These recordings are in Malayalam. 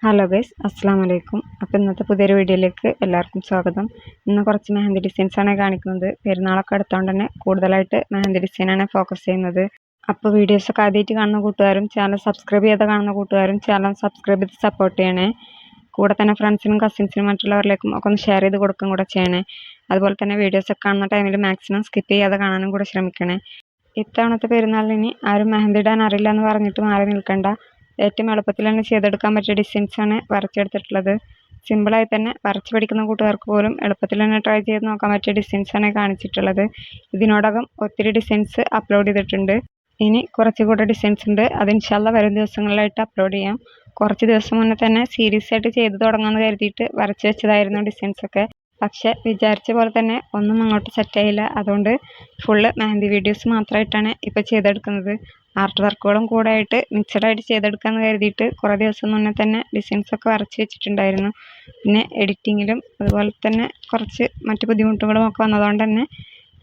ഹലോ ഗൈസ്, അസ്സാം വലൈക്കും. അപ്പോൾ ഇന്നത്തെ പുതിയൊരു വീഡിയോയിലേക്ക് എല്ലാവർക്കും സ്വാഗതം. ഇന്ന് കുറച്ച് മെഹന്തി ഡിസൈൻസാണ് കാണിക്കുന്നത്. പെരുന്നാളൊക്കെ അടുത്തോണ്ട് തന്നെ കൂടുതലായിട്ട് മെഹന്തി ഡിസൈനാണ് ഫോക്കസ് ചെയ്യുന്നത്. അപ്പോൾ വീഡിയോസൊക്കെ ആദ്യമായിട്ട് കാണുന്ന കൂട്ടുകാരും ചാനൽ സബ്സ്ക്രൈബ് ചെയ്ത് കാണുന്ന കൂട്ടുകാരും ചാനൽ സബ്സ്ക്രൈബ് ചെയ്ത് സപ്പോർട്ട് ചെയ്യണേ. കൂടെ തന്നെ ഫ്രണ്ട്സിനും കസിൻസിനും മറ്റുള്ളവരിലേക്കും ഒക്കെ ഒന്ന് ഷെയർ ചെയ്ത് കൊടുക്കും കൂടെ ചെയ്യണേ. അതുപോലെ തന്നെ വീഡിയോസൊക്കെ കാണുന്ന ടൈമിൽ മാക്സിമം സ്കിപ്പ് ചെയ്യാതെ കാണാനും കൂടെ ശ്രമിക്കണേ. ഇത്തവണത്തെ പെരുന്നാളിന് ആരും മെഹന്തി ഇടാൻ അറിയില്ല എന്ന് പറഞ്ഞിട്ട് മാറി നിൽക്കണ്ട. ഏറ്റവും എളുപ്പത്തിൽ തന്നെ ചെയ്തെടുക്കാൻ പറ്റിയ ഡിസൈൻസാണ് വരച്ചെടുത്തിട്ടുള്ളത്. സിമ്പിളായി തന്നെ വരച്ച് പഠിക്കുന്ന കൂട്ടുകാർക്ക് പോലും എളുപ്പത്തിൽ തന്നെ ട്രൈ ചെയ്ത് നോക്കാൻ പറ്റിയ ഡിസൈൻസാണ് കാണിച്ചിട്ടുള്ളത്. ഇതിനോടകം ഒത്തിരി ഡിസൈൻസ് അപ്ലോഡ് ചെയ്തിട്ടുണ്ട്. ഇനി കുറച്ചുകൂടെ ഡിസൈൻസ് ഉണ്ട്. അത് ഇൻഷാല്ലാ വരും ദിവസങ്ങളിലായിട്ട് അപ്ലോഡ് ചെയ്യാം. കുറച്ച് ദിവസം മുന്നേ തന്നെ സീരിയസ് ആയിട്ട് ചെയ്ത് തുടങ്ങാമെന്ന് കരുതിയിട്ട് വരച്ച് വെച്ചതായിരുന്നു ഡിസൈൻസൊക്കെ. പക്ഷെ വിചാരിച്ച പോലെ തന്നെ ഒന്നും അങ്ങോട്ട് സെറ്റായില്ല. അതുകൊണ്ട് ഫുള്ള് മെഹന്തി വീഡിയോസ് മാത്രമായിട്ടാണ് ഇപ്പോൾ ചെയ്തെടുക്കുന്നത്. ആർട്ട് വർക്കുകളും കൂടെ ആയിട്ട് മിക്സഡായിട്ട് ചെയ്തെടുക്കാമെന്ന് കരുതിയിട്ട് കുറേ ദിവസം മുന്നേ തന്നെ ഡിസൈൻസൊക്കെ വരച്ച് വെച്ചിട്ടുണ്ടായിരുന്നു. പിന്നെ എഡിറ്റിങ്ങിലും അതുപോലെ തന്നെ കുറച്ച് മറ്റു ബുദ്ധിമുട്ടുകളും ഒക്കെ വന്നതുകൊണ്ട് തന്നെ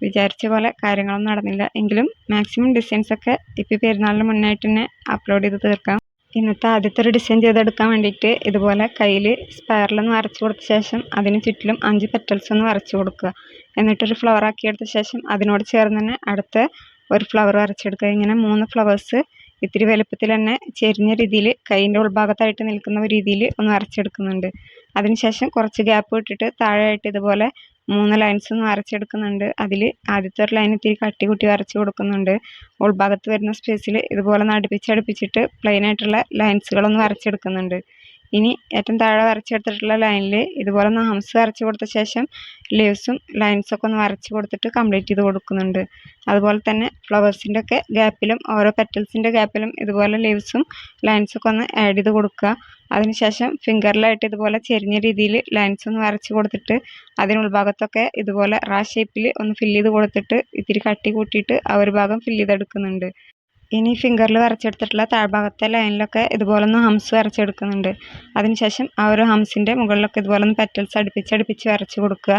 വിചാരിച്ച പോലെ കാര്യങ്ങളൊന്നും നടന്നില്ല. എങ്കിലും മാക്സിമം ഡിസൈൻസൊക്കെ ഇപ്പോൾ പെരുന്നാളിന് മുന്നായിട്ട് തന്നെ അപ്ലോഡ് ചെയ്ത് തീർക്കാം. ഇന്നത്തെ ആദ്യത്തെ ഒരു ഡിസൈൻ ചെയ്തെടുക്കാൻ വേണ്ടിയിട്ട് ഇതുപോലെ കയ്യിൽ സ്പൈറലൊന്ന് വരച്ച് കൊടുത്ത ശേഷം അതിന് ചുറ്റിലും 5 പെറ്റൽസ് ഒന്ന് വരച്ച് കൊടുക്കുക. എന്നിട്ടൊരു ഫ്ലവർ ആക്കിയെടുത്ത ശേഷം അതിനോട് ചേർന്ന് തന്നെ അടുത്ത ഒരു ഫ്ലവർ വരച്ചെടുക്കുക. ഇങ്ങനെ 3 ഫ്ലവേഴ്സ് ഇത്തിരി വലുപ്പത്തിൽ തന്നെ ചെരിഞ്ഞ രീതിയിൽ കൈയിൻ്റെ ഉൾഭാഗത്തായിട്ട് നിൽക്കുന്ന രീതിയിൽ ഒന്ന് വരച്ചെടുക്കുന്നുണ്ട്. അതിനുശേഷം കുറച്ച് ഗ്യാപ്പ് വിട്ടിട്ട് താഴെയായിട്ട് ഇതുപോലെ 3 ലൈൻസ് ഒന്ന് വരച്ചെടുക്കുന്നുണ്ട്. അതിൽ ആദ്യത്തെ ഒരു ലൈൻ ഇത്തിരി കട്ടി കൂട്ടി വരച്ച് കൊടുക്കുന്നുണ്ട്. ഉൾഭാഗത്ത് വരുന്ന സ്പേസിൽ ഇതുപോലെ ഒന്ന് അടുപ്പിച്ചടുപ്പിച്ചിട്ട് പ്ലെയിൻ ആയിട്ടുള്ള ലൈൻസുകളൊന്ന് വരച്ചെടുക്കുന്നുണ്ട്. ഇനി ഏറ്റവും താഴെ വരച്ചെടുത്തിട്ടുള്ള ലൈനിൽ ഇതുപോലെ ഒന്ന് ഹംസ് വരച്ച് കൊടുത്ത ശേഷം ലീവ്സും ലൈൻസൊക്കെ ഒന്ന് വരച്ച് കൊടുത്തിട്ട് കംപ്ലീറ്റ് ചെയ്ത് കൊടുക്കുന്നുണ്ട്. അതുപോലെ തന്നെ ഫ്ലവേഴ്സിൻ്റെ ഒക്കെ ഗ്യാപ്പിലും ഓരോ പെറ്റൽസിൻ്റെ ഗ്യാപ്പിലും ഇതുപോലെ ലീവ്സും ലൈൻസൊക്കെ ഒന്ന് ആഡ് ചെയ്ത് കൊടുക്കുക. അതിനുശേഷം ഫിംഗറിലായിട്ട് ഇതുപോലെ ചെരിഞ്ഞ രീതിയിൽ ലൈൻസ് ഒന്ന് വരച്ച് കൊടുത്തിട്ട് അതിനുൾഭാഗത്തൊക്കെ ഇതുപോലെ ഷേപ്പിൽ ഒന്ന് ഫില്ല് ചെയ്ത് കൊടുത്തിട്ട് ഇത്തിരി കട്ടി കൂട്ടിയിട്ട് ആ ഒരു ഭാഗം ഫില്ല് ചെയ്തെടുക്കുന്നുണ്ട്. ഇനി ഫിംഗറിൽ വരച്ചെടുത്തിട്ടുള്ള താഴ്ഭാഗത്തെ ലൈനിലൊക്കെ ഇതുപോലെ ഒന്ന് ഹംസ് വരച്ചെടുക്കുന്നുണ്ട്. അതിനുശേഷം ആ ഒരു ഹംസിൻ്റെ മുകളിലൊക്കെ ഇതുപോലെ ഒന്ന് പെറ്റൽസ് അടുപ്പിച്ച് വരച്ച് കൊടുക്കുക.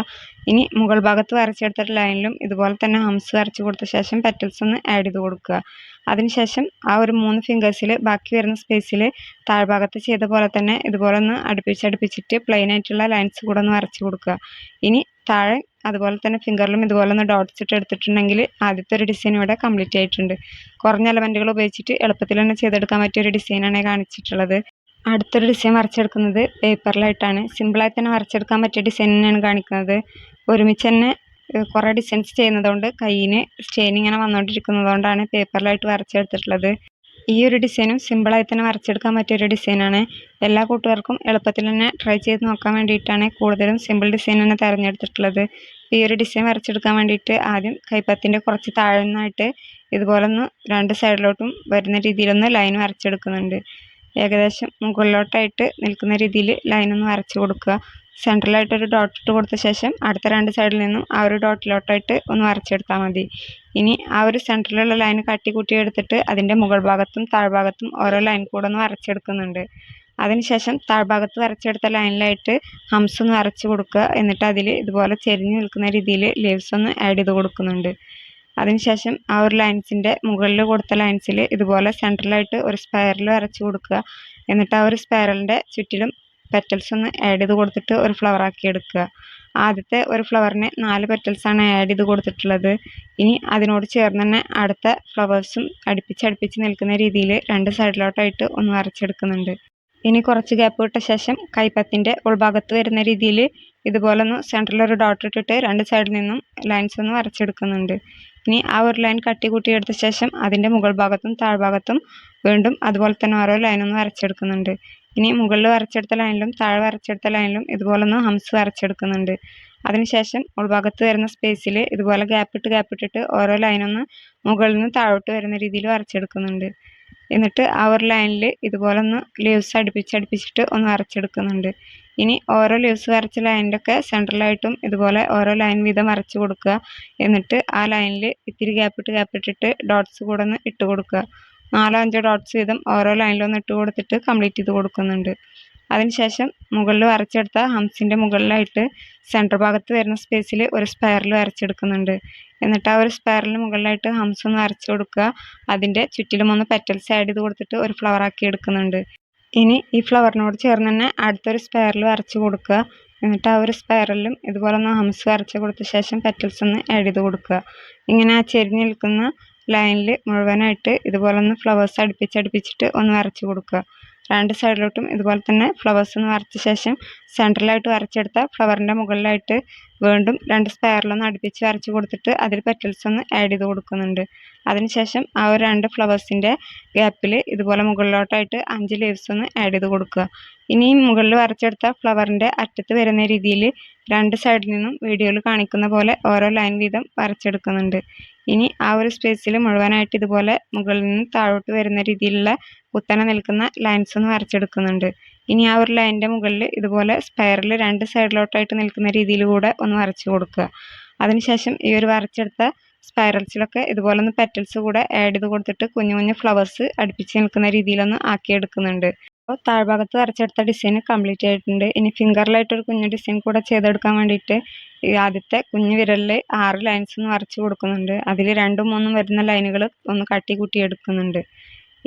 ഇനി മുകൾ ഭാഗത്ത് വരച്ചെടുത്തിട്ടുള്ള ലൈനിലും ഇതുപോലെ തന്നെ ഹംസ് വരച്ച് കൊടുത്ത ശേഷം പെറ്റൽസ് ഒന്ന് ആഡ് ചെയ്ത് കൊടുക്കുക. അതിനുശേഷം ആ ഒരു 3 ഫിംഗേഴ്സിൽ ബാക്കി വരുന്ന സ്പേസിൽ താഴ്ഭാഗത്ത് ചെയ്ത പോലെ തന്നെ ഇതുപോലെ ഒന്ന് അടുപ്പിച്ചിട്ട് പ്ലെയിൻ ആയിട്ടുള്ള ലൈൻസ് കൂടെ ഒന്ന് വരച്ച് കൊടുക്കുക. ഇനി താഴെ അതുപോലെ തന്നെ ഫിംഗറിലും ഇതുപോലെ ഒന്ന് ഡോട്ട്സ് ഇട്ട് എടുത്തിട്ടുണ്ടെങ്കിൽ ആദ്യത്തെ ഒരു ഡിസൈൻ ഇവിടെ കംപ്ലീറ്റ് ആയിട്ടുണ്ട്. കുറഞ്ഞ എലമെൻറ്റുകൾ ഉപയോഗിച്ചിട്ട് എളുപ്പത്തിൽ തന്നെ ചെയ്തെടുക്കാൻ പറ്റിയ ഒരു ഡിസൈനാണ് കാണിച്ചിട്ടുള്ളത്. അടുത്തൊരു ഡിസൈൻ വരച്ചെടുക്കുന്നത് പേപ്പറിലായിട്ടാണ്. സിമ്പിളായി തന്നെ വരച്ചെടുക്കാൻ പറ്റിയ ഡിസൈൻ തന്നെയാണ് കാണിക്കുന്നത്. ഒരുമിച്ച് തന്നെ കുറേ ഡിസൈൻസ് ചെയ്യുന്നതുകൊണ്ട് കയ്യിന് സ്റ്റെയിൻ ഇങ്ങനെ വന്നുകൊണ്ടിരിക്കുന്നതുകൊണ്ടാണ് പേപ്പറിലായിട്ട് വരച്ചെടുത്തിട്ടുള്ളത്. ഈ ഒരു ഡിസൈനും സിമ്പിളായി തന്നെ വരച്ചെടുക്കാൻ പറ്റിയൊരു ഡിസൈനാണ്. എല്ലാ കൂട്ടുകാർക്കും എളുപ്പത്തിൽ തന്നെ ട്രൈ ചെയ്ത് നോക്കാൻ വേണ്ടിയിട്ടാണ് കൂടുതലും സിമ്പിൾ ഡിസൈൻ തന്നെ തിരഞ്ഞെടുത്തിട്ടുള്ളത്. ഈ ഒരു ഡിസൈൻ വരച്ചെടുക്കാൻ വേണ്ടിയിട്ട് ആദ്യം കൈപ്പത്തിൻ്റെ കുറച്ച് താഴെ നിന്നായിട്ട് ഇതുപോലെ ഒന്ന് 2 സൈഡിലോട്ടും വരുന്ന രീതിയിലൊന്ന് ലൈൻ വരച്ചെടുക്കുന്നുണ്ട്. ഏകദേശം മുകളിലോട്ടായിട്ട് നിൽക്കുന്ന രീതിയിൽ ലൈനൊന്ന് വരച്ച് കൊടുക്കുക. സെൻട്രലായിട്ടൊരു ഡോട്ട് ഇട്ട് കൊടുത്ത ശേഷം അടുത്ത 2 സൈഡിൽ നിന്നും ആ ഒരു ഡോട്ടിലോട്ടായിട്ട് ഒന്ന് വരച്ചെടുത്താൽ മതി. ഇനി ആ ഒരു സെൻട്രലിലുള്ള ലൈൻ കട്ടി കൂട്ടി എടുത്തിട്ട് അതിൻ്റെ മുകൾ ഭാഗത്തും താഴ്ഭാഗത്തും ഓരോ ലൈൻ കൂടെ ഒന്ന് വരച്ചെടുക്കുന്നുണ്ട്. അതിനുശേഷം താഴ്ഭാഗത്ത് വരച്ചെടുത്ത ലൈനിലായിട്ട് ഹംസ് ഒന്ന് വരച്ച് കൊടുക്കുക. എന്നിട്ട് അതിൽ ഇതുപോലെ ചെരിഞ്ഞ് നിൽക്കുന്ന രീതിയിൽ ലീവ്സ് ഒന്ന് ആഡ് ചെയ്ത് കൊടുക്കുന്നുണ്ട്. അതിനുശേഷം ആ ഒരു ലൈൻസിൻ്റെ മുകളിൽ കൊടുത്ത ലൈൻസിൽ ഇതുപോലെ സെൻട്രലായിട്ട് ഒരു സ്പൈറൽ വരച്ച് കൊടുക്കുക. എന്നിട്ട് ആ ഒരു സ്പൈറലിൻ്റെ ചുറ്റിലും പെറ്റൽസ് ഒന്ന് ആഡ് ചെയ്ത് കൊടുത്തിട്ട് ഒരു ഫ്ലവർ ആക്കി എടുക്കുക. ആദ്യത്തെ ഒരു ഫ്ലവറിന് 4 പെറ്റൽസാണ് ആഡ് ചെയ്ത് കൊടുത്തിട്ടുള്ളത്. ഇനി അതിനോട് ചേർന്ന് തന്നെ അടുത്ത ഫ്ലവേഴ്സും അടുപ്പിച്ച് നിൽക്കുന്ന രീതിയിൽ 2 സൈഡിലോട്ടായിട്ട് ഒന്ന് വരച്ചെടുക്കുന്നുണ്ട്. ഇനി കുറച്ച് ഗ്യാപ്പ് വിട്ട ശേഷം കൈപ്പത്തിൻ്റെ ഉൾഭാഗത്ത് വരുന്ന രീതിയിൽ ഇതുപോലെ ഒന്ന് സെൻട്രലൊരു ഡോട്ട് ഇട്ടിട്ട് 2 സൈഡിൽ നിന്നും ലൈൻസ് ഒന്ന് വരച്ചെടുക്കുന്നുണ്ട്. ഇനി ആ ഒരു ലൈൻ കട്ടി കൂട്ടിയെടുത്ത ശേഷം അതിൻ്റെ മുകൾ ഭാഗത്തും താഴ്ഭാഗത്തും വീണ്ടും അതുപോലെ തന്നെ ഓരോ ലൈനൊന്ന് വരച്ചെടുക്കുന്നുണ്ട്. ഇനി മുകളിൽ വരച്ചെടുത്ത ലൈനിലും താഴെ വരച്ചെടുത്ത ലൈനിലും ഇതുപോലെ ഒന്ന് ഹംസ് വരച്ചെടുക്കുന്നുണ്ട്. അതിനുശേഷം ഉൾഭാഗത്ത് വരുന്ന സ്പേസിൽ ഇതുപോലെ ഗ്യാപ്പിട്ടിട്ട് ഓരോ ലൈനൊന്ന് മുകളിൽ നിന്ന് താഴോട്ട് വരുന്ന രീതിയിൽ വരച്ചെടുക്കുന്നുണ്ട്. എന്നിട്ട് ആ ഒരു ലൈനിൽ ഇതുപോലെ ഒന്ന് ലീവ്സ് അടുപ്പിച്ചിട്ട് ഒന്ന് വരച്ചെടുക്കുന്നുണ്ട്. ഇനി ഓരോ ലീവ്സ് വരച്ച ലൈനിൻ്റെ ഒക്കെ സെൻട്രലായിട്ടും ഇതുപോലെ ഓരോ ലൈൻ വീതം വരച്ച് കൊടുക്കുക. എന്നിട്ട് ആ ലൈനിൽ ഇത്തിരി ഗ്യാപ്പിട്ടിട്ട് ഡോട്ട്സ് കൂടെ ഒന്ന് ഇട്ട് കൊടുക്കുക. 4-5 ഡോട്ട്സ് വീതം ഓരോ ലൈനിലൊന്ന് ഇട്ട് കൊടുത്തിട്ട് കംപ്ലീറ്റ് ചെയ്ത് കൊടുക്കുന്നുണ്ട്. അതിനുശേഷം മുകളിൽ വരച്ചെടുത്ത ഹംസിൻ്റെ മുകളിലായിട്ട് സെൻറ്റർ ഭാഗത്ത് വരുന്ന സ്പേസിൽ ഒരു സ്പൈറൽ വരച്ചെടുക്കുന്നുണ്ട്. എന്നിട്ട് ആ ഒരു സ്പൈറലിന് മുകളിലായിട്ട് ഹംസ് ഒന്ന് വരച്ച് കൊടുക്കുക. അതിൻ്റെ ചുറ്റിലും ഒന്ന് പെറ്റൽസ് ആഡ് ചെയ്ത് കൊടുത്തിട്ട് ഒരു ഫ്ലവർ ആക്കി എടുക്കുന്നുണ്ട്. ഇനി ഈ ഫ്ലവറിനോട് ചേർന്ന് തന്നെ അടുത്തൊരു സ്പൈറൽ വരച്ച് കൊടുക്കുക. എന്നിട്ട് ആ ഒരു സ്പൈറലിലും ഇതുപോലെ ഒന്ന് ഹംസ് വരച്ച് കൊടുത്ത ശേഷം പെറ്റൽസ് ഒന്ന് ആഡ് ചെയ്ത് കൊടുക്കുക. ഇങ്ങനെ ആ ചെരിഞ്ഞ് നിൽക്കുന്ന ലൈനിൽ മുഴുവനായിട്ട് ഇതുപോലെ ഒന്ന് ഫ്ലവേഴ്സ് അടുപ്പിച്ചിട്ട് ഒന്ന് വരച്ച് കൊടുക്കുക. രണ്ട് സൈഡിലോട്ടും ഇതുപോലെ തന്നെ ഫ്ലവേഴ്സ് ഒന്ന് വരച്ച ശേഷം സെൻട്രലായിട്ട് വരച്ചെടുത്ത ഫ്ലവറിൻ്റെ മുകളിലായിട്ട് വീണ്ടും രണ്ട് സ്പൈറലൊന്ന് അടുപ്പിച്ച് വരച്ച് കൊടുത്തിട്ട് അതിൽ പെറ്റൽസ് ഒന്ന് ആഡ് ചെയ്ത് കൊടുക്കുന്നുണ്ട്. അതിനുശേഷം ആ ഒരു രണ്ട് ഫ്ലവേഴ്സിൻ്റെ ഗ്യാപ്പിൽ ഇതുപോലെ മുകളിലോട്ടായിട്ട് 5 ലീവ്സ് ഒന്ന് ആഡ് ചെയ്ത് കൊടുക്കുക. ഇനി മുകളിൽ വരച്ചെടുത്ത ഫ്ലവറിൻ്റെ അറ്റത്ത് വരുന്ന രീതിയിൽ രണ്ട് സൈഡിൽ നിന്നും വീഡിയോയിൽ കാണിക്കുന്ന പോലെ ഓരോ ലൈൻ വീതം വരച്ചെടുക്കുന്നുണ്ട്. ഇനി ആ ഒരു സ്പേസിൽ മുഴുവനായിട്ട് ഇതുപോലെ മുകളിൽ നിന്ന് താഴോട്ട് വരുന്ന രീതിയിലുള്ള കുത്തനെ നിൽക്കുന്ന ലൈൻസ് ഒന്ന് വരച്ചെടുക്കുന്നുണ്ട്. ഇനി ആ ഒരു ലൈനിൻ്റെ മുകളിൽ ഇതുപോലെ സ്പൈറൽ രണ്ട് സൈഡിലോട്ടായിട്ട് നിൽക്കുന്ന രീതിയിൽ കൂടെ ഒന്ന് വരച്ചു കൊടുക്കുക. അതിനുശേഷം ഈ ഒരു വരച്ചെടുത്ത സ്പൈറൽസിലൊക്കെ ഇതുപോലെ ഒന്ന് പെറ്റൽസ് കൂടെ ആഡ് ചെയ്ത് കൊടുത്തിട്ട് കുഞ്ഞു കുഞ്ഞു ഫ്ലവേഴ്സ് അടുപ്പിച്ച് നിൽക്കുന്ന രീതിയിലൊന്ന് ആക്കിയെടുക്കുന്നുണ്ട്. അപ്പോൾ താഴ്ഭാഗത്ത് വരച്ചെടുത്ത ഡിസൈൻ കംപ്ലീറ്റ് ആയിട്ടുണ്ട്. ഇനി ഫിംഗറിലായിട്ടൊരു കുഞ്ഞു ഡിസൈൻ കൂടെ ചെയ്തെടുക്കാൻ വേണ്ടിയിട്ട് ഈ ആദ്യത്തെ കുഞ്ഞു വിരലിൽ 6 ലൈൻസ് ഒന്ന് വരച്ച് കൊടുക്കുന്നുണ്ട്. അതിൽ 2ഉം 3ഉം വരുന്ന ലൈനുകൾ ഒന്ന് കട്ടി കൂട്ടി എടുക്കുന്നുണ്ട്.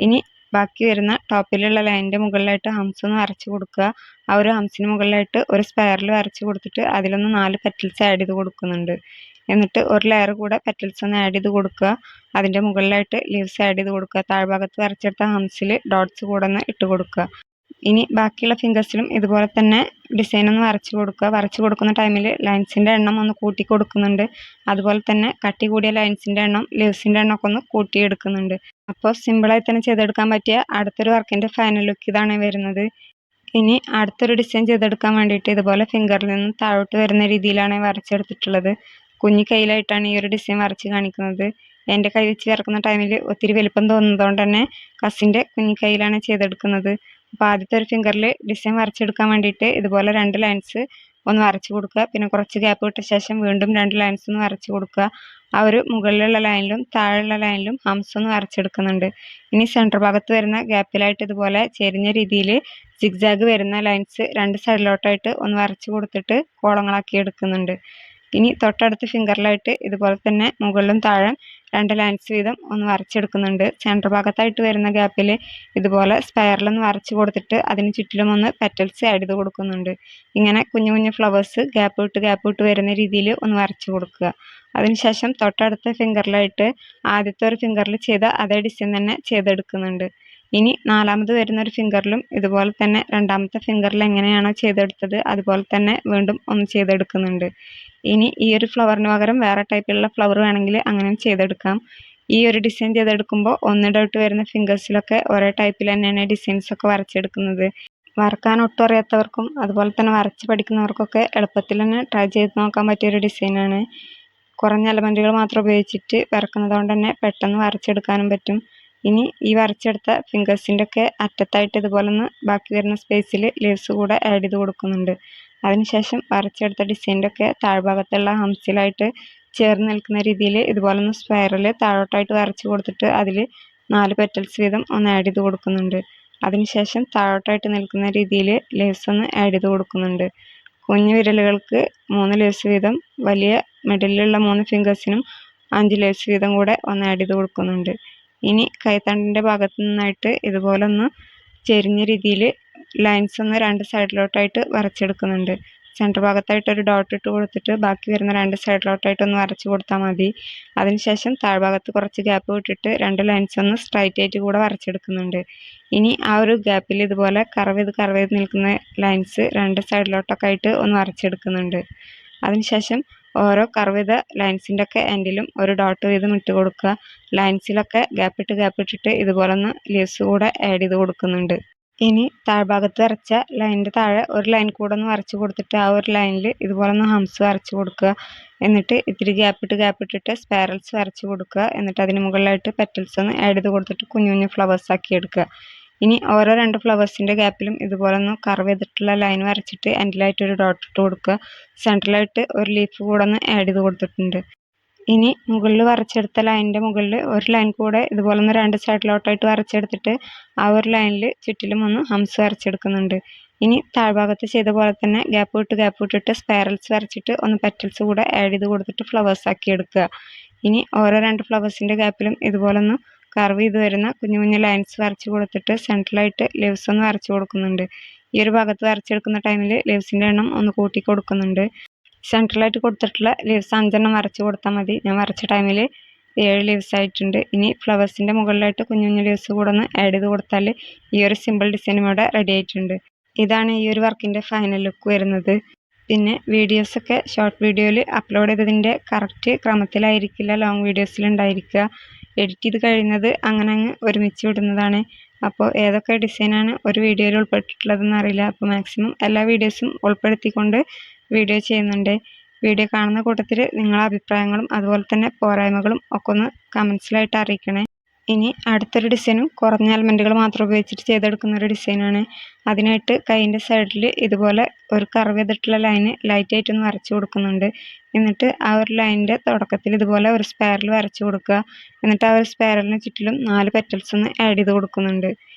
ഇനി ബാക്കി വരുന്ന ടോപ്പിലുള്ള ലൈനിൻ്റെ മുകളിലായിട്ട് ഹംസ് ഒന്ന് വരച്ച് കൊടുക്കുക. ആ ഒരു ഹംസിന് മുകളിലായിട്ട് ഒരു സ്പൈറൽ വരച്ച് കൊടുത്തിട്ട് അതിലൊന്ന് 4 പെറ്റൽസ് ആഡ് ചെയ്ത് കൊടുക്കുന്നുണ്ട്. എന്നിട്ട് ഒരു ലെയർ കൂടെ പെറ്റൽസ് ഒന്ന് ആഡ് ചെയ്ത് കൊടുക്കുക. അതിൻ്റെ മുകളിലായിട്ട് ലീവ്സ് ആഡ് ചെയ്ത് കൊടുക്കുക. താഴ്ഭാഗത്ത് വരച്ചെടുത്ത ഹംസിൽ ഡോട്ട്സ് കൂടെ ഒന്ന് ഇട്ട് കൊടുക്കുക. ഇനി ബാക്കിയുള്ള ഫിംഗേഴ്സിലും ഇതുപോലെ തന്നെ ഡിസൈൻ ഒന്ന് വരച്ച് കൊടുക്കുക. വരച്ച് കൊടുക്കുന്ന ടൈമിൽ ലൈൻസിൻ്റെ എണ്ണം ഒന്ന് കൂട്ടി കൊടുക്കുന്നുണ്ട്. അതുപോലെ തന്നെ കട്ടി കൂടിയ ലൈൻസിൻ്റെ എണ്ണം ലീവ്സിൻ്റെ എണ്ണമൊക്കെ ഒന്ന് കൂട്ടിയെടുക്കുന്നുണ്ട്. അപ്പോൾ സിമ്പിളായി തന്നെ ചെയ്തെടുക്കാൻ പറ്റിയ അടുത്തൊരു വർക്കിൻ്റെ ഫൈനൽ ലുക്ക് ഇതാണ് വരുന്നത്. ഇനി അടുത്തൊരു ഡിസൈൻ ചെയ്തെടുക്കാൻ വേണ്ടിയിട്ട് ഇതുപോലെ ഫിംഗറിൽ നിന്നും താഴോട്ട് വരുന്ന രീതിയിലാണ് വരച്ചെടുത്തിട്ടുള്ളത്. കുഞ്ഞി കയ്യിലായിട്ടാണ് ഈ ഒരു ഡിസൈൻ വരച്ച് കാണിക്കുന്നത്. എൻ്റെ കൈ വെച്ച് വരക്കുന്ന ടൈമിൽ ഒത്തിരി വലിപ്പം തോന്നുന്നതുകൊണ്ട് തന്നെ കസിൻ്റെ കുഞ്ഞി കയ്യിലാണ് ചെയ്തെടുക്കുന്നത്. അപ്പോൾ ആദ്യത്തെ ഒരു ഫിംഗറിൽ ഡിസൈൻ വരച്ചെടുക്കാൻ വേണ്ടിയിട്ട് ഇതുപോലെ 2 ലൈൻസ് ഒന്ന് വരച്ച് കൊടുക്കുക. പിന്നെ കുറച്ച് ഗ്യാപ്പ് വിട്ട ശേഷം വീണ്ടും 2 ലൈൻസ് ഒന്ന് വരച്ച് കൊടുക്കുക. ആ ഒരു മുകളിലുള്ള ലൈനിലും താഴെയുള്ള ലൈനിലും ഹംസ് ഒന്ന് വരച്ചെടുക്കുന്നുണ്ട്. ഇനി സെൻറ്റർ ഭാഗത്ത് വരുന്ന ഗ്യാപ്പിലായിട്ട് ഇതുപോലെ ചെരിഞ്ഞ രീതിയിൽ സിഗ്സാഗ് വരുന്ന ലൈൻസ് രണ്ട് സൈഡിലോട്ടായിട്ട് ഒന്ന് വരച്ച് കൊടുത്തിട്ട് കോളങ്ങളാക്കി എടുക്കുന്നുണ്ട്. ഇനി തൊട്ടടുത്ത ഫിംഗറിലായിട്ട് ഇതുപോലെ തന്നെ മുകളിലും താഴെ 2 ലൈൻസ് വീതം ഒന്ന് വരച്ചെടുക്കുന്നുണ്ട്. സെൻറ്റർ ഭാഗത്തായിട്ട് വരുന്ന ഗ്യാപ്പിൽ ഇതുപോലെ സ്പൈറലൊന്ന് വരച്ച് കൊടുത്തിട്ട് അതിന് ചുറ്റിലും ഒന്ന് പെറ്റൽസ് ആഡ് ചെയ്ത് കൊടുക്കുന്നുണ്ട്. ഇങ്ങനെ കുഞ്ഞു കുഞ്ഞു ഫ്ലവേഴ്സ് ഗ്യാപ്പ് വിട്ട് വരുന്ന രീതിയിൽ ഒന്ന് വരച്ച് കൊടുക്കുക. അതിനുശേഷം തൊട്ടടുത്ത ഫിംഗറിലായിട്ട് ആദ്യത്തെ ഒരു ഫിംഗറിൽ ചെയ്ത അതേ ഡിസൈൻ തന്നെ ചെയ്തെടുക്കുന്നുണ്ട്. ഇനി നാലാമത് വരുന്ന ഒരു ഫിംഗറിലും ഇതുപോലെ തന്നെ രണ്ടാമത്തെ ഫിംഗറിൽ എങ്ങനെയാണോ ചെയ്തെടുത്തത് അതുപോലെ തന്നെ വീണ്ടും ഒന്ന് ചെയ്തെടുക്കുന്നുണ്ട്. ഇനി ഈ ഒരു ഫ്ലവറിന് പകരം വേറെ ടൈപ്പിലുള്ള ഫ്ലവർ വേണമെങ്കിൽ അങ്ങനെ ചെയ്തെടുക്കാം. ഈ ഒരു ഡിസൈൻ ചെയ്തെടുക്കുമ്പോൾ ഒന്നിടവിട്ട് വരുന്ന ഫിംഗേഴ്സിലൊക്കെ ഒരേ ടൈപ്പിൽ തന്നെയാണ് ഡിസൈൻസ് ഒക്കെ വരച്ചെടുക്കുന്നത്. വരക്കാൻ ഒട്ടും അറിയാത്തവർക്കും അതുപോലെ തന്നെ വരച്ച് പഠിക്കുന്നവർക്കൊക്കെ എളുപ്പത്തിൽ തന്നെ ട്രൈ ചെയ്ത് നോക്കാൻ പറ്റിയൊരു ഡിസൈനാണ്. കുറഞ്ഞ എലമെൻറ്റുകൾ മാത്രം ഉപയോഗിച്ചിട്ട് വരക്കുന്നത് കൊണ്ട് തന്നെ പെട്ടെന്ന് വരച്ചെടുക്കാനും പറ്റും. ഇനി ഈ വരച്ചെടുത്ത ഫിംഗേഴ്സിൻ്റെ ഒക്കെ അറ്റത്തായിട്ട് ഇതുപോലെ ഒന്ന് ബാക്കി വരുന്ന സ്പേസിൽ ലീവ്സ് കൂടെ ആഡ് ചെയ്ത് കൊടുക്കുന്നുണ്ട്. അതിനുശേഷം വരച്ചെടുത്ത ഡിസൈൻ്റെ ഒക്കെ താഴ്ഭാഗത്തുള്ള ഹംസിലായിട്ട് ചേർന്ന് നിൽക്കുന്ന രീതിയിൽ ഇതുപോലെ ഒന്ന് സ്പൈറൽ താഴോട്ടായിട്ട് വരച്ച് കൊടുത്തിട്ട് അതിൽ 4 പെറ്റൽസ് വീതം ഒന്ന് ആഡ് ചെയ്ത് കൊടുക്കുന്നുണ്ട്. അതിനുശേഷം താഴോട്ടായിട്ട് നിൽക്കുന്ന രീതിയിൽ ലീവ്സ് ഒന്ന് ആഡ് ചെയ്ത് കൊടുക്കുന്നുണ്ട്. കുഞ്ഞു വിരലുകൾക്ക് 3 ലീവ്സ് വീതം, വലിയ മിഡിലുള്ള 3 ഫിംഗേഴ്സിനും 5 ലീവ്സ് വീതം കൂടെ ഒന്ന് ആഡ് ചെയ്ത് കൊടുക്കുന്നുണ്ട്. ഇനി കൈത്തണ്ടിൻ്റെ ഭാഗത്തു നിന്നായിട്ട് ഇതുപോലെ ഒന്ന് ചെരിഞ്ഞ രീതിയിൽ ലൈൻസ് ഒന്ന് 2 സൈഡിലോട്ടായിട്ട് വരച്ചെടുക്കുന്നുണ്ട്. സെൻറ്റർ ഭാഗത്തായിട്ട് ഒരു ഡോട്ട് ഇട്ട് കൊടുത്തിട്ട് ബാക്കി വരുന്ന 2 സൈഡിലോട്ടായിട്ട് ഒന്ന് വരച്ച് കൊടുത്താൽ മതി. അതിനുശേഷം താഴ്ഭാഗത്ത് കുറച്ച് ഗ്യാപ്പ് വിട്ടിട്ട് 2 ലൈൻസ് ഒന്ന് സ്ട്രൈറ്റ് ആയിട്ട് കൂടെ വരച്ചെടുക്കുന്നുണ്ട്. ഇനി ആ ഒരു ഗ്യാപ്പിൽ ഇതുപോലെ കർവ് ചെയ്ത് നിൽക്കുന്ന ലൈൻസ് 2 സൈഡിലോട്ടൊക്കെ ആയിട്ട് ഒന്ന് വരച്ചെടുക്കുന്നുണ്ട്. അതിനുശേഷം ഓരോ കർവ് ചെയ്ത ലൈൻസിൻ്റെ ഒക്കെ എൻഡിലും ഒരു ഡോട്ട് വീതം ഇട്ട് കൊടുക്കുക. ലൈൻസിലൊക്കെ ഗ്യാപ്പ് ഇട്ടിട്ട് ഇതുപോലെ ഒന്ന് ലീവ്സ് കൂടെ ആഡ് ചെയ്ത് കൊടുക്കുന്നുണ്ട്. ഇനി താഴ്ഭാഗത്ത് വരച്ച ലൈനിൻ്റെ താഴെ ഒരു ലൈൻ കൂടെ ഒന്ന് വരച്ച് കൊടുത്തിട്ട് ആ ഒരു ലൈനിൽ ഇതുപോലെ ഒന്ന് ഹംസ് വരച്ച് കൊടുക്കുക. എന്നിട്ട് ഇത്തിരി ഗ്യാപ്പ് ഇട്ടിട്ട് സ്പൈറൽസ് വരച്ച് കൊടുക്കുക. എന്നിട്ട് അതിന് മുകളിലായിട്ട് പെറ്റൽസ് ഒന്ന് ആഡ് ചെയ്ത് കൊടുത്തിട്ട് കുഞ്ഞു കുഞ്ഞു ഫ്ലവേഴ്സ് ആക്കി എടുക്കുക. ഇനി ഓരോ 2 ഫ്ലവേഴ്സിൻ്റെ ഗ്യാപ്പിലും ഇതുപോലെ ഒന്ന് കർവ് ചെയ്തിട്ടുള്ള ലൈൻ വരച്ചിട്ട് എൻഡിലായിട്ട് ഒരു ഡോട്ട് ഇട്ട് കൊടുക്കുക. സെൻട്രലായിട്ട് ഒരു ലീഫ് കൂടെ ഒന്ന് ആഡ് ചെയ്ത് കൊടുത്തിട്ടുണ്ട്. ഇനി മുകളിൽ വരച്ചെടുത്ത ലൈനിൻ്റെ മുകളിൽ ഒരു ലൈൻ കൂടെ ഇതുപോലെ ഒന്ന് 2 സൈഡിലോട്ടായിട്ട് വരച്ചെടുത്തിട്ട് ആ ഒരു ലൈനിൽ ചുറ്റിലും ഒന്ന് ഹംസ് വരച്ചെടുക്കുന്നുണ്ട്. ഇനി താഴ്ഭാഗത്ത് ചെയ്ത പോലെ തന്നെ ഗ്യാപ്പ് വിട്ടിട്ട് സ്പൈറൽസ് വരച്ചിട്ട് ഒന്ന് പെറ്റൽസ് കൂടെ ആഡ് ചെയ്ത് കൊടുത്തിട്ട് ഫ്ലവേഴ്സ് ആക്കി എടുക്കുക. ഇനി ഓരോ 2 ഫ്ലവേഴ്സിൻ്റെ ഗ്യാപ്പിലും ഇതുപോലെ ഒന്ന് കർവ് ചെയ്ത് വരുന്ന കുഞ്ഞു കുഞ്ഞു ലൈൻസ് വരച്ച് കൊടുത്തിട്ട് സെൻട്രലായിട്ട് ലീവ്സ് ഒന്ന് വരച്ച് കൊടുക്കുന്നുണ്ട്. ഈ ഒരു ഭാഗത്ത് വരച്ചെടുക്കുന്ന ടൈമിൽ ലീവ്സിൻ്റെ എണ്ണം ഒന്ന് കൂട്ടി കൊടുക്കുന്നുണ്ട്. സെൻട്രലായിട്ട് കൊടുത്തിട്ടുള്ള ലീവ്സ് 5 വരച്ച് കൊടുത്താൽ മതി. ഞാൻ വരച്ച ടൈമിൽ 7 ലീവ്സ് ആയിട്ടുണ്ട്. ഇനി ഫ്ലവേഴ്സിൻ്റെ മുകളിലായിട്ട് കുഞ്ഞു കുഞ്ഞു ലീവ്സ് കൂടെ ഒന്ന് ആഡ് ചെയ്ത് കൊടുത്താൽ ഈ ഒരു സിമ്പിൾ ഡിസൈൻ ഇവിടെ റെഡി ആയിട്ടുണ്ട്. ഇതാണ് ഈ ഒരു വർക്കിൻ്റെ ഫൈനൽ ലുക്ക് വരുന്നത്. പിന്നെ വീഡിയോസൊക്കെ ഷോർട്ട് വീഡിയോയിൽ അപ്ലോഡ് ചെയ്തതിൻ്റെ കറക്റ്റ് ക്രമത്തിലായിരിക്കില്ല ലോങ് വീഡിയോസിൽ ഉണ്ടായിരിക്കുക. എഡിറ്റ് ചെയ്ത് കഴിയുന്നത് അങ്ങനെ അങ്ങ് ഒരുമിച്ച് വിടുന്നതാണ്. അപ്പോൾ ഏതൊക്കെ ഡിസൈനാണ് ഒരു വീഡിയോയിൽ ഉൾപ്പെട്ടിട്ടുള്ളതെന്ന് അറിയില്ല. അപ്പോൾ മാക്സിമം എല്ലാ വീഡിയോസും ഉൾപ്പെടുത്തിക്കൊണ്ട് വീഡിയോ ചെയ്യുന്നുണ്ട്. വീഡിയോ കാണുന്ന കൂട്ടത്തിൽ നിങ്ങളുടെ അഭിപ്രായങ്ങളും അതുപോലെ തന്നെ പോരായ്മകളും ഒക്കെ ഒന്ന് കമൻസിലായിട്ട് അറിയിക്കണേ. ഇനി അടുത്തൊരു ഡിസൈനും കുറഞ്ഞ എലമെൻറ്റുകൾ മാത്രം ഉപയോഗിച്ചിട്ട് ചെയ്തെടുക്കുന്ന ഒരു ഡിസൈനാണ്. അതിനായിട്ട് കൈയിൻ്റെ സൈഡിൽ ഇതുപോലെ ഒരു കർവ് ചെയ്തിട്ടുള്ള ലൈന് ലൈറ്റായിട്ടൊന്ന് വരച്ച് കൊടുക്കുന്നുണ്ട്. എന്നിട്ട് ആ ഒരു ലൈനിൻ്റെ തുടക്കത്തിൽ ഇതുപോലെ ഒരു സ്പൈറൽ വരച്ച് കൊടുക്കുക. എന്നിട്ട് ആ ഒരു സ്പൈറലിന് ചുറ്റിലും 4 പെറ്റൽസ് ഒന്ന് ആഡ് ചെയ്ത് കൊടുക്കുന്നുണ്ട്.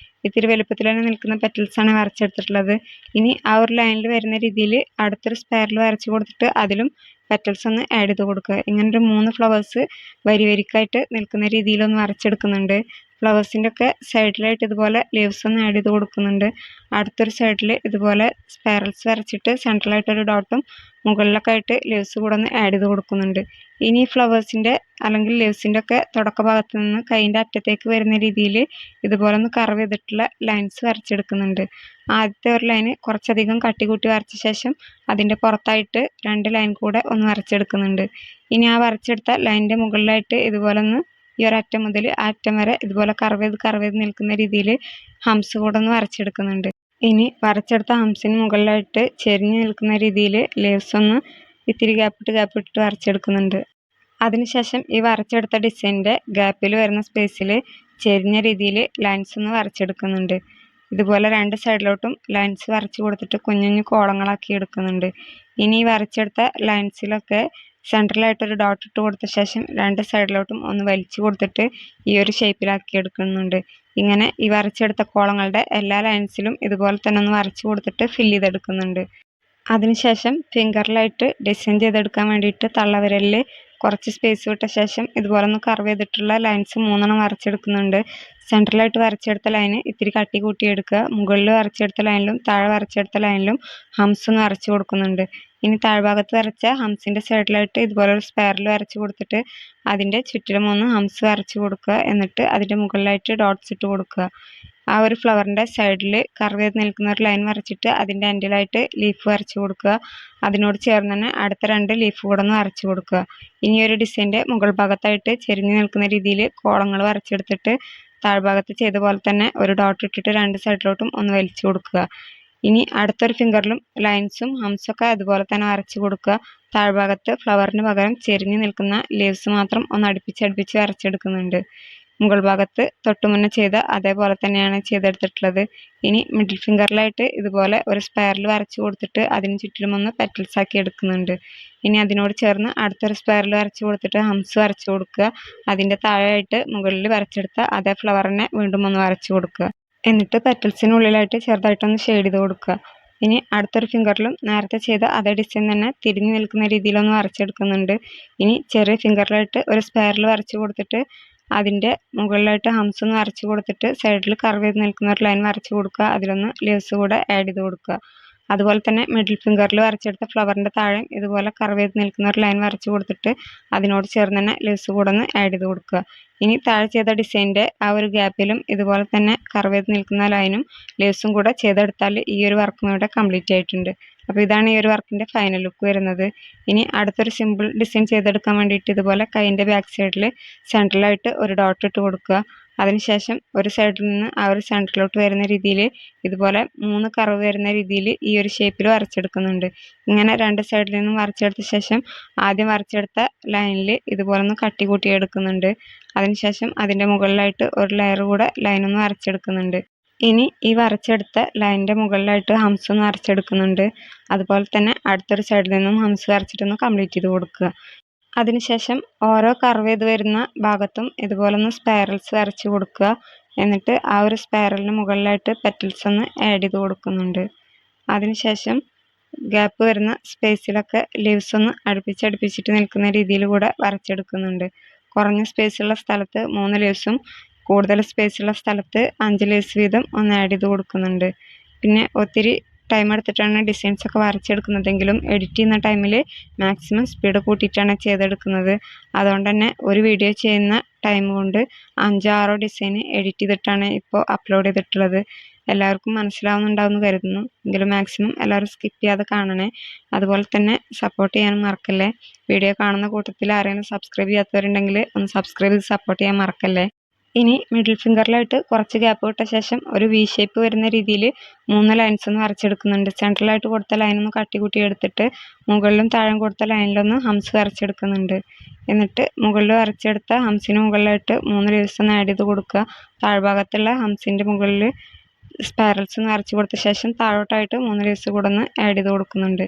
ഇത്തിരി വലുപ്പത്തിൽ തന്നെ നിൽക്കുന്ന പെറ്റൽസാണ് വരച്ചെടുത്തിട്ടുള്ളത്. ഇനി ആ ഒരു ലൈനിൽ വരുന്ന രീതിയിൽ അടുത്തൊരു സ്പൈറൽ വരച്ച് കൊടുത്തിട്ട് അതിലും പെറ്റൽസ് ഒന്ന് ആഡ് ചെയ്ത് കൊടുക്കുക. ഇങ്ങനൊരു 3 ഫ്ലവേഴ്സ് വരി വരിക്കായിട്ട് നിൽക്കുന്ന രീതിയിലൊന്ന് വരച്ചെടുക്കുന്നുണ്ട്. ഫ്ലവേഴ്സിൻ്റെ ഒക്കെ സൈഡിലായിട്ട് ഇതുപോലെ ലീവ്സ് ഒന്ന് ആഡ് ചെയ്ത് കൊടുക്കുന്നുണ്ട്. അടുത്തൊരു സൈഡിൽ ഇതുപോലെ സ്പൈറൽസ് വരച്ചിട്ട് സെൻട്രലായിട്ടൊരു ഡോട്ടും മുകളിലൊക്കെ ആയിട്ട് ലീവ്സ് കൂടെ ഒന്ന് ആഡ് ചെയ്ത് കൊടുക്കുന്നുണ്ട്. ഇനി ഫ്ലവേഴ്സിൻ്റെ അല്ലെങ്കിൽ ലീവ്സിൻ്റെ ഒക്കെ തുടക്ക ഭാഗത്ത് നിന്ന് കൈയിൻ്റെ അറ്റത്തേക്ക് വരുന്ന രീതിയിൽ ഇതുപോലെ ഒന്ന് കർവ് ചെയ്തിട്ടുള്ള ലൈൻസ് വരച്ചെടുക്കുന്നുണ്ട്. ആദ്യത്തെ ഒരു ലൈന് കുറച്ചധികം കട്ടി കൂട്ടി വരച്ച ശേഷം അതിൻ്റെ പുറത്തായിട്ട് 2 ലൈൻ കൂടെ ഒന്ന് വരച്ചെടുക്കുന്നുണ്ട്. ഇനി ആ വരച്ചെടുത്ത ലൈനിൻ്റെ മുകളിലായിട്ട് ഇതുപോലെ ഒന്ന് ഈ ഒരു അറ്റം മുതൽ ആ അറ്റം വരെ ഇതുപോലെ കർവ് ചെയ്ത് നിൽക്കുന്ന രീതിയിൽ ഹംസ് കൂടെ ഒന്ന് വരച്ചെടുക്കുന്നുണ്ട്. ഇനി വരച്ചെടുത്ത ഹംസിന് മുകളിലായിട്ട് ചെരിഞ്ഞ് നിൽക്കുന്ന രീതിയിൽ ലീവ്സ് ഒന്ന് ഇത്തിരി ഗ്യാപ്പിട്ട് വരച്ചെടുക്കുന്നുണ്ട്. അതിനുശേഷം ഈ വരച്ചെടുത്ത ഡിസൈനിൻ്റെ ഗ്യാപ്പിൽ വരുന്ന സ്പേസിൽ ചെരിഞ്ഞ രീതിയിൽ ലൈൻസ് ഒന്ന് വരച്ചെടുക്കുന്നുണ്ട്. ഇതുപോലെ 2 സൈഡിലോട്ടും ലൈൻസ് വരച്ച് കൊടുത്തിട്ട് കുഞ്ഞു കുഞ്ഞു കോളങ്ങളാക്കി എടുക്കുന്നുണ്ട്. ഇനി ഈ വരച്ചെടുത്ത ലൈൻസിലൊക്കെ സെൻട്രലായിട്ടൊരു ഡോട്ട് ഇട്ട് കൊടുത്ത ശേഷം 2 സൈഡിലോട്ടും ഒന്ന് വലിച്ചു കൊടുത്തിട്ട് ഈ ഒരു ഷേപ്പിലാക്കി എടുക്കുന്നുണ്ട്. ഇങ്ങനെ ഈ വരച്ചെടുത്ത കോളങ്ങളുടെ എല്ലാ ലൈൻസിലും ഇതുപോലെ തന്നെ ഒന്ന് വരച്ച് കൊടുത്തിട്ട് ഫില്ല് ചെയ്തെടുക്കുന്നുണ്ട്. അതിനുശേഷം ഫിംഗറിലായിട്ട് ഡിസൈൻ ചെയ്തെടുക്കാൻ വേണ്ടിയിട്ട് തള്ളവിരലിൽ കുറച്ച് സ്പേസ് വിട്ട ശേഷം ഇതുപോലെ ഒന്ന് കർവ് ചെയ്തിട്ടുള്ള ലൈൻസ് 3 വരച്ചെടുക്കുന്നുണ്ട്. സെൻട്രലായിട്ട് വരച്ചെടുത്ത ലൈന് ഇത്തിരി കട്ടി കൂട്ടിയെടുക്കുക. മുകളിൽ വരച്ചെടുത്ത ലൈനിലും താഴെ വരച്ചെടുത്ത ലൈനിലും ഹംസ് ഒന്ന് വരച്ച് കൊടുക്കുന്നുണ്ട്. ഇനി താഴ്ഭാഗത്ത് വരച്ച ഹംസിൻ്റെ സൈഡിലായിട്ട് ഇതുപോലെ ഒരു സ്പൈറൽ വരച്ച് കൊടുത്തിട്ട് അതിൻ്റെ ചുറ്റിലും ഒന്ന് ഹംസ് വരച്ച് കൊടുക്കുക. എന്നിട്ട് അതിൻ്റെ മുകളിലായിട്ട് ഡോട്ട്സ് ഇട്ട് കൊടുക്കുക. ആ ഒരു ഫ്ലവറിൻ്റെ സൈഡിൽ കർവ് ചെയ്ത് നിൽക്കുന്ന ഒരു ലൈൻ വരച്ചിട്ട് അതിൻ്റെ എൻഡിലായിട്ട് ലീഫ് വരച്ച് കൊടുക്കുക. അതിനോട് ചേർന്ന് തന്നെ അടുത്ത 2 ലീഫ് കൂടെ ഒന്ന് വരച്ച് കൊടുക്കുക. ഇനി ഒരു ഡിസൈൻ്റെ മുകൾ ഭാഗത്തായിട്ട് ചെരിഞ്ഞ് നിൽക്കുന്ന രീതിയിൽ കോളങ്ങൾ വരച്ചെടുത്തിട്ട് താഴ്ഭാഗത്ത് ചെയ്ത പോലെ തന്നെ ഒരു ഡോട്ട് ഇട്ടിട്ട് 2 സൈഡിലോട്ടും ഒന്ന് വലിച്ചു കൊടുക്കുക. ഇനി അടുത്തൊരു ഫിംഗറിലും ലൈൻസും ഹംസൊക്കെ അതുപോലെ തന്നെ വരച്ച് കൊടുക്കുക. താഴ്ഭാഗത്ത് ഫ്ലവറിന് പകരം ചെരിഞ്ഞ് നിൽക്കുന്ന ലീവ്സ് മാത്രം ഒന്ന് അടുപ്പിച്ച് വരച്ചെടുക്കുന്നുണ്ട്. മുകൾ ഭാഗത്ത് തൊട്ട് മുന്നേ ചെയ്ത അതേപോലെ തന്നെയാണ് ചെയ്തെടുത്തിട്ടുള്ളത്. ഇനി മിഡിൽ ഫിംഗറിലായിട്ട് ഇതുപോലെ ഒരു സ്പൈറൽ വരച്ച് കൊടുത്തിട്ട് അതിന് ചുറ്റിലും ഒന്ന് പെറ്റൽസ് ആക്കി എടുക്കുന്നുണ്ട്. ഇനി അതിനോട് ചേർന്ന് അടുത്തൊരു സ്പൈറൽ വരച്ച് കൊടുത്തിട്ട് ഹംസ് വരച്ച് കൊടുക്കുക. അതിൻ്റെ താഴെയായിട്ട് മുകളിൽ വരച്ചെടുത്ത അതേ ഫ്ലവറിനെ വീണ്ടും ഒന്ന് വരച്ച് കൊടുക്കുക. എന്നിട്ട് പെറ്റൽസിനുള്ളിലായിട്ട് ചെറുതായിട്ടൊന്ന് ഷെയ്ഡ് ചെയ്ത് കൊടുക്കുക. ഇനി അടുത്തൊരു ഫിംഗറിലും നേരത്തെ ചെയ്ത അതേ ഡിസൈൻ തന്നെ തിരിഞ്ഞ് നിൽക്കുന്ന രീതിയിലൊന്ന് വരച്ചെടുക്കുന്നുണ്ട്. ഇനി ചെറിയ ഫിംഗറിലായിട്ട് ഒരു സ്പൈറൽ വരച്ച് കൊടുത്തിട്ട് അതിൻ്റെ മുകളിലായിട്ട് ഹംസ് ഒന്ന് വരച്ച് കൊടുത്തിട്ട് സൈഡിൽ കർവ് ചെയ്ത് നിൽക്കുന്ന ഒരു ലൈൻ വരച്ച് കൊടുക്കുക. അതിലൊന്ന് ലീവ്സ് കൂടെ ആഡ് ചെയ്ത് കൊടുക്കുക. അതുപോലെ തന്നെ മിഡിൽ ഫിംഗറിൽ വരച്ചെടുത്ത ഫ്ലവറിൻ്റെ താഴെ ഇതുപോലെ കർവ് ചെയ്ത് നിൽക്കുന്ന ഒരു ലൈൻ വരച്ച് കൊടുത്തിട്ട് അതിനോട് ചേർന്ന് തന്നെ ലീവ്സ് കൂടെ ഒന്ന് ആഡ് ചെയ്ത് കൊടുക്കുക. ഇനി താഴെ ചെയ്ത ഡിസൈനിൻ്റെ ആ ഒരു ഗ്യാപ്പിലും ഇതുപോലെ തന്നെ കർവ് ചെയ്ത് നിൽക്കുന്ന ലൈനും ലീവ്സും കൂടെ ചെയ്തെടുത്താൽ ഈ ഒരു വർക്കും ഇവിടെ കംപ്ലീറ്റ് ആയിട്ടുണ്ട്. അപ്പോൾ ഇതാണ് ഈ ഒരു വർക്കിൻ്റെ ഫൈനൽ ലുക്ക് വരുന്നത്. ഇനി അടുത്തൊരു സിമ്പിൾ ഡിസൈൻ ചെയ്തെടുക്കാൻ വേണ്ടിയിട്ട് ഇതുപോലെ കൈയിൻ്റെ ബാക്ക് സൈഡിൽ സെൻട്രലായിട്ട് ഒരു ഡോട്ട് ഇട്ട് കൊടുക്കുക. അതിനുശേഷം ഒരു സൈഡിൽ നിന്ന് ആ ഒരു സെൻറ്ററിലോട്ട് വരുന്ന രീതിയിൽ ഇതുപോലെ 3 കർവ് വരുന്ന രീതിയിൽ ഈ ഒരു ഷേപ്പിൽ വരച്ചെടുക്കുന്നുണ്ട്. ഇങ്ങനെ 2 സൈഡിൽ നിന്നും വരച്ചെടുത്ത ശേഷം ആദ്യം വരച്ചെടുത്ത ലൈനിൽ ഇതുപോലെ ഒന്ന് കട്ടി കൂട്ടി എടുക്കുന്നുണ്ട്. അതിനുശേഷം അതിൻ്റെ മുകളിലായിട്ട് ഒരു ലെയർ കൂടെ ലൈനൊന്ന് വരച്ചെടുക്കുന്നുണ്ട്. ഇനി ഈ വരച്ചെടുത്ത ലൈനിൻ്റെ മുകളിലായിട്ട് ഹംസ് ഒന്ന് വരച്ചെടുക്കുന്നുണ്ട്. അതുപോലെ തന്നെ അടുത്തൊരു സൈഡിൽ നിന്നും ഹംസ് വരച്ചിട്ടൊന്ന് കംപ്ലീറ്റ് ചെയ്ത് കൊടുക്കുക. അതിനുശേഷം ഓരോ കർവ് ചെയ്ത് വരുന്ന ഭാഗത്തും ഇതുപോലെ ഒന്ന് സ്പൈറൽസ് വരച്ച് കൊടുക്കുക. എന്നിട്ട് ആ ഒരു സ്പൈറലിന് മുകളിലായിട്ട് പെറ്റൽസ് ഒന്ന് ആഡ് ചെയ്ത് കൊടുക്കുന്നുണ്ട്. അതിനുശേഷം ഗ്യാപ്പ് വരുന്ന സ്പേസിലൊക്കെ ലീവ്സ് ഒന്ന് അടുപ്പിച്ചിട്ട് നിൽക്കുന്ന രീതിയിൽ കൂടെ വരച്ചെടുക്കുന്നുണ്ട്. കുറഞ്ഞ സ്പേസുള്ള സ്ഥലത്ത് 3 ലീവ്സും കൂടുതൽ സ്പേസുള്ള സ്ഥലത്ത് 5 ലേസ് വീതം ഒന്ന് ആഡ് ചെയ്ത് കൊടുക്കുന്നുണ്ട്. പിന്നെ ഒത്തിരി ടൈം എടുത്തിട്ടാണ് ഡിസൈൻസ് ഒക്കെ വരച്ചെടുക്കുന്നതെങ്കിലും എഡിറ്റ് ചെയ്യുന്ന ടൈമിൽ മാക്സിമം സ്പീഡ് കൂട്ടിയിട്ടാണ് ചെയ്തെടുക്കുന്നത്. അതുകൊണ്ട് തന്നെ ഒരു വീഡിയോ ചെയ്യുന്ന ടൈം കൊണ്ട് 5-6 ഡിസൈൻ എഡിറ്റ് ചെയ്തിട്ടാണ് ഇപ്പോൾ അപ്ലോഡ് ചെയ്തിട്ടുള്ളത്. എല്ലാവർക്കും മനസ്സിലാവുന്നുണ്ടാവുമെന്ന് കരുതുന്നു. എങ്കിലും മാക്സിമം എല്ലാവരും സ്കിപ്പ് ചെയ്യാതെ കാണണേ. അതുപോലെ തന്നെ സപ്പോർട്ട് ചെയ്യാനും മറക്കല്ലേ. വീഡിയോ കാണുന്ന കൂട്ടത്തിൽ ആരെങ്കിലും സബ്സ്ക്രൈബ് ചെയ്യാത്തവരുണ്ടെങ്കിൽ ഒന്ന് സബ്സ്ക്രൈബ് ചെയ്ത് സപ്പോർട്ട് ചെയ്യാൻ മറക്കല്ലേ. ഇനി മിഡിൽ ഫിംഗറിലായിട്ട് കുറച്ച് ഗ്യാപ്പ് വിട്ട ശേഷം ഒരു വി ഷേപ്പ് വരുന്ന രീതിയിൽ 3 ലൈൻസ് ഒന്ന് വരച്ചെടുക്കുന്നുണ്ട്. സെൻട്രലായിട്ട് കൊടുത്ത ലൈനൊന്ന് കട്ടി എടുത്തിട്ട് മുകളിലും താഴെ കൊടുത്ത ലൈനിലൊന്ന് ഹംസ് വരച്ചെടുക്കുന്നുണ്ട്. എന്നിട്ട് മുകളിൽ വരച്ചെടുത്ത ഹംസിന് മുകളിലായിട്ട് 3 ലീവ്സ് ഒന്ന് ആഡ് ചെയ്ത് കൊടുക്കുക. താഴ്ഭാഗത്തുള്ള ഹംസിൻ്റെ മുകളിൽ സ്പൈറൽസ് ഒന്ന് വരച്ച് കൊടുത്ത ശേഷം താഴോട്ടായിട്ട് 3 ലീവ്സ് കൂടെ ഒന്ന് ആഡ് ചെയ്ത് കൊടുക്കുന്നുണ്ട്.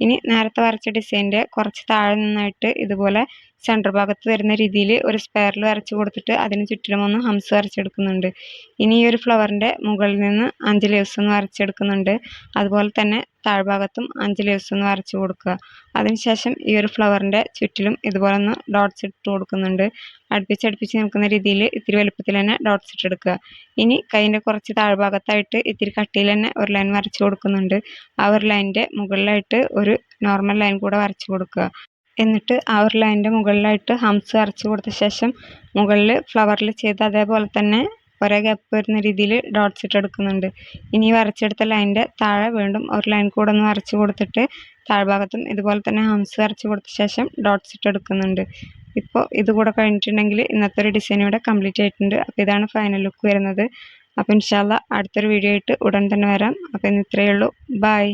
ഇനി നേരത്തെ വരച്ച ഡിസൈൻ്റെ കുറച്ച് താഴെ നിന്നായിട്ട് ഇതുപോലെ സെൻറ്റർ ഭാഗത്ത് വരുന്ന രീതിയിൽ ഒരു സ്പൈറൽ വരച്ച് കൊടുത്തിട്ട് അതിന് ചുറ്റിലും ഒന്ന് ഹംസ് വരച്ചെടുക്കുന്നുണ്ട്. ഇനി ഈ ഒരു ഫ്ലവറിൻ്റെ മുകളിൽ നിന്ന് 5 ലീവ്സ് ഒന്ന് വരച്ചെടുക്കുന്നുണ്ട്. അതുപോലെ തന്നെ താഴ്ഭാഗത്തും 5 ലീവ്സ് ഒന്ന് വരച്ച് കൊടുക്കുക. അതിനുശേഷം ഈ ഒരു ഫ്ലവറിൻ്റെ ചുറ്റിലും ഇതുപോലെ ഒന്ന് ഡോട്ട്സ് ഇട്ട് കൊടുക്കുന്നുണ്ട്. അടുപ്പിച്ച് നിൽക്കുന്ന രീതിയിൽ ഇത്തിരി വലുപ്പത്തിൽ തന്നെ ഡോട്ട്സ് ഇട്ടെടുക്കുക. ഇനി കൈൻ്റെ കുറച്ച് താഴ്ഭാഗത്തായിട്ട് ഇത്തിരി കട്ടിയിൽ തന്നെ ഒരു ലൈൻ വരച്ച് കൊടുക്കുന്നുണ്ട്. ആ ഒരു ലൈനിൻ്റെ മുകളിലായിട്ട് ഒരു നോർമൽ ലൈൻ കൂടെ വരച്ച് കൊടുക്കുക. എന്നിട്ട് ആ ഒരു ലൈനിൻ്റെ മുകളിലായിട്ട് ഹംസ് വരച്ച് കൊടുത്ത ശേഷം മുകളിൽ ഫ്ലവറിൽ ചെയ്ത് അതേപോലെ തന്നെ ഒരേ ഗ്യാപ്പ് വരുന്ന രീതിയിൽ ഡോട്ട്സ് ഇട്ടെടുക്കുന്നുണ്ട്. ഇനി വരച്ചെടുത്ത ലൈനിൻ്റെ താഴെ വീണ്ടും ഒരു ലൈൻ കൂടെ ഒന്ന് വരച്ച് കൊടുത്തിട്ട് താഴ്ഭാഗത്തും ഇതുപോലെ തന്നെ ഹംസ് വരച്ച് കൊടുത്ത ശേഷം ഡോട്ട്സ് ഇട്ടെടുക്കുന്നുണ്ട്. ഇപ്പോൾ ഇതുകൂടെ കഴിഞ്ഞിട്ടുണ്ടെങ്കിൽ ഇന്നത്തെ ഒരു ഡിസൈൻ ഇവിടെ കംപ്ലീറ്റ് ആയിട്ടുണ്ട്. അപ്പോൾ ഇതാണ് ഫൈനൽ ലുക്ക് വരുന്നത്. അപ്പോൾ ഇൻഷാ അല്ലാഹ് അടുത്തൊരു വീഡിയോ ആയിട്ട് ഉടൻ തന്നെ വരാം. അപ്പോൾ ഇന്ന് ഇത്രയേ ഉള്ളൂ. ബൈ.